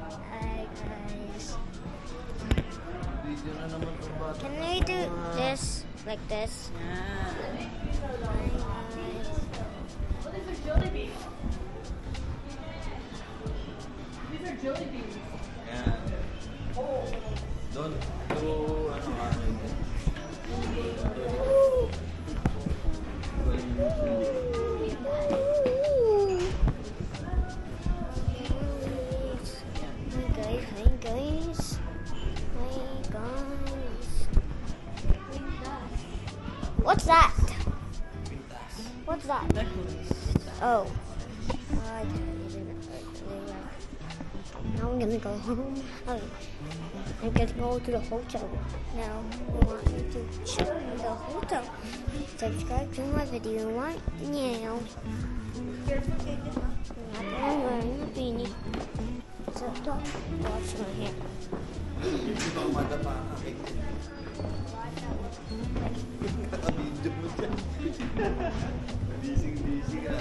Hi guys. Video na naman itong bata. Can we do this like this? Yeah. Hi guys. Oh, these are jelly beans. These are jelly beans. Yan. Doon, ano nga rin. Hi guys. What's that? What's that? Oh. Now I'm gonna go home. Oh. I'm gonna go to the hotel. Now I want you to show me the hotel. Subscribe to my video right now. I'm wearing a beanie. So don't wash my hair. Hindi ba madapa ang aking din? Nakabidyo mo dyan. Busy ka.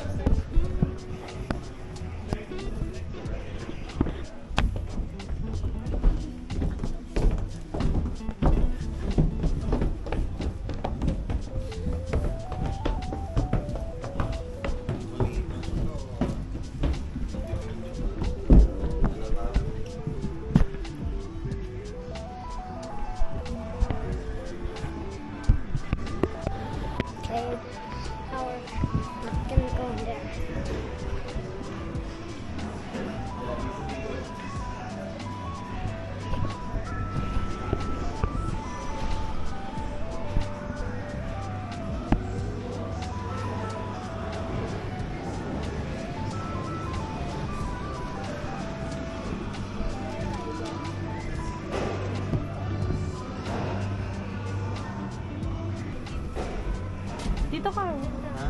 Okay, now we're gonna go in there. Dito ka. Ha?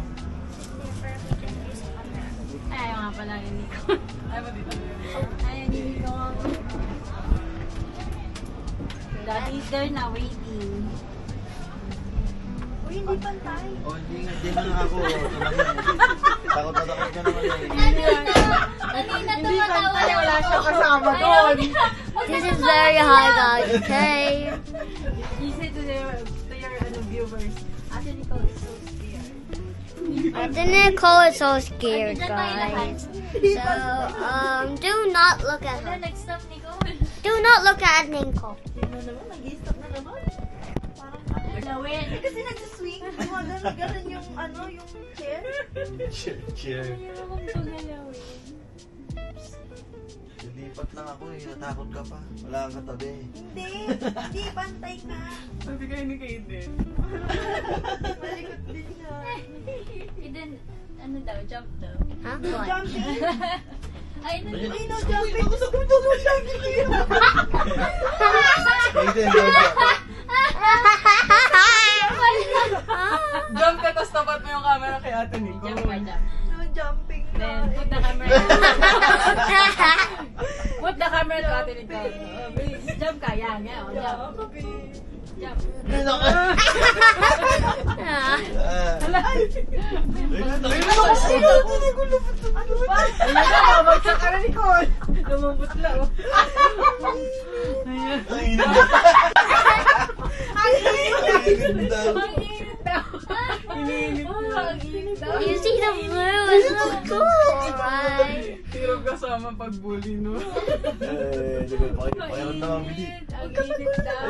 Ay, ayaw nga pala yung Nicole. Ay, ba dito? Ayan yung Nicole. Daddy's there na, waiting. Uy, hindi pantay. O, hindi na nga ako. Ito lang yan. Takot na naman eh. Hindi pantay, wala siya kasama doon. This is very high, guys. Okay. You say to your viewers, Ate Nicole is so scared. Ate Nicole is so scared, guys. So, do not look at her. Next stop, Nicole. Do not look at Nicole. Tignan naman, nag-i-stop na naman. Parang lawin. Kasi nagsiswing, gano'n yung yung chair. Cheer. Ayaw naman paghalawin. Lilipat lang ako eh. Natakot ka pa. Wala kang katabi. Hindi, pantay ka. Sabi kayo ni Kaden. Malikot din siya. Eden, ano daw, jump daw. Huh? What? Jumping. Ay, Ay, no jumping. Gusto ko jumping kayo. Aiden, doon. Jump ka, tapos tapat mo yung camera kay Ate Jump Nicole. ka, jump. No jumping Then, na. put the camera. Put the camera to Ate Nicole. Oh, please, jump ka. Yan, yan. Oh, jump. Jump. Ah. Ano ba? Bagsak ka na, Nicole. Lumabutla, oh. Ayan. Ang init. Ang init. daw. Ang init daw. Iniinit Oh, na. ang init daw. You see the blue? It's so cool, right? Hirap kasama pag-bully, no? Di ba? Pakiramdam naman, Bili. Ang init daw.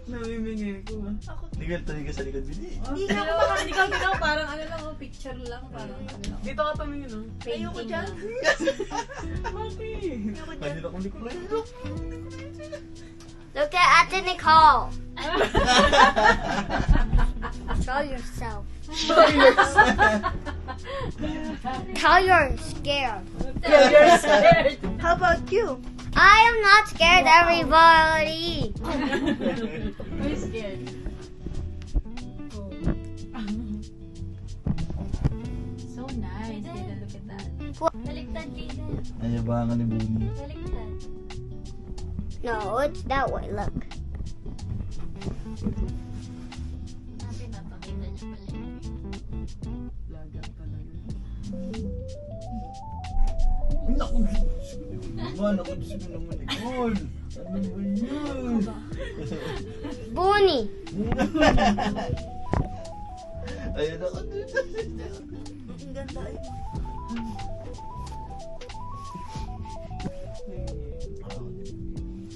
Namimingin ko, ah. Tingnan, tayo ka sa likod, Bili. Hindi Pero, nga ako hindi ka ginawa, parang ano lang, oh, picture lang, parang ano lang. Dito ka tumingin, oh. Ayoko Painting dyan. lang. Bakit? Ayoko dyan. Kanina kong likod. Look at Ate Nicole. Show yourself. Tell you're scared. You're scared. How about you? I am not scared, everybody. Who's scared? Oh. So nice. Dida, look at that. Baliktad, Dida. Nayabangan ni Buni. Baliktad. No, it's that way. Look. Pinapakita niya pala yun. Lagang talaga. Naku, naman, ako Diyos ko naman, Nicole. Ano ba yun? Bonnie. Ayun ako. Ang ganda eh.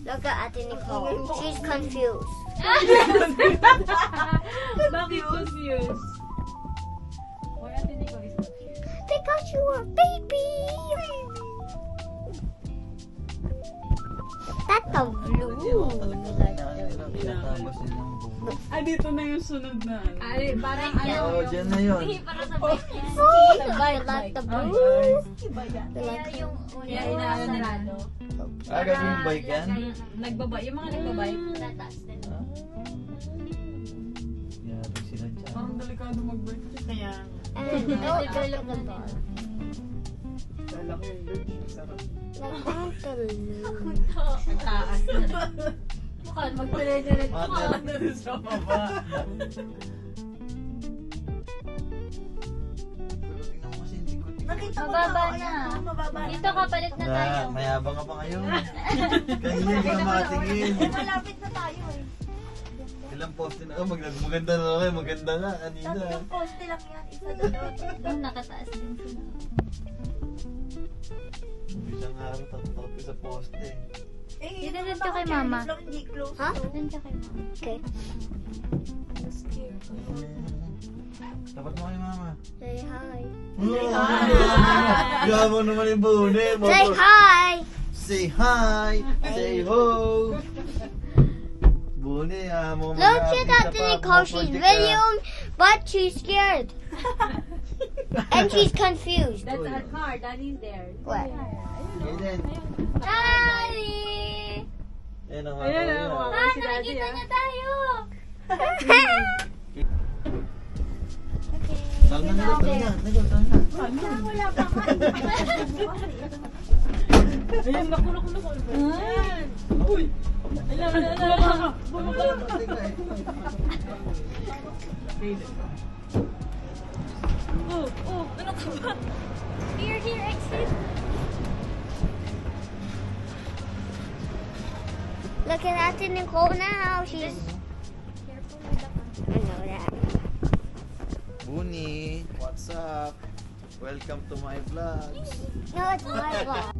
Look at Ate Nicole. She's confused. Bakit confused? Why Ate Nicole is confused? Because you are baby. That's a blue. Ah, dito na yung sunod na ano. Ay, parang ano. Oo, dyan na yun. Para sa bike yan. Oh, Sa I bike, like the bike. blue. Kaya yung kaya inaano nila. Ah, gagawin bike yan? Nagbabike, yung mga nagbabike. Yari sila dyan. Parang delikado mag-bike. Kaya, And don't develop the bar. kala ko yung bird. Sarap. Like that blue. Ang taas. Mukhang magpire-direct mo. Ano sa baba? Pero tingnan mo kasi hindi ko tingnan. Nakita mo Mababa ba? na. Ayan, mababa na. Dito ka, palit na tayo. Na, mayabang ka pa ngayon. Kanina hindi ka makatingin. Malapit na tayo eh. Ilang poste na ka, maganda na kayo, maganda nga, kanina. Tatlong poste lang yan. Isa doon. Doon nakataas din sila. Isang araw, takot ka sa poste. Eh, Dito yung dito mga kay Charlie mama. lang, hindi close Ha? to. Doon ka kay mama. Okay. Dapat mo kay mama. Say hi. Gamo naman yung bune. Say hi. Say hi. Say ho. Bune, mo Look at Ate Nicole. She's videoing, but she's scared. And she's confused. That's our car. Daddy's there. What? Aiden. Daddy! Ayan ang Ayan ako na, yun. mga si Daddy Nakikita ah. niya tayo. Tanga na, tanga na. Wala pa nga. Ayan, naku. Ayan. Uy! Ano ka ba? Here, exit. Look at Ate Nicole now. She's. I know that. Buni, what's up? Welcome to my vlogs. No, it's my vlog.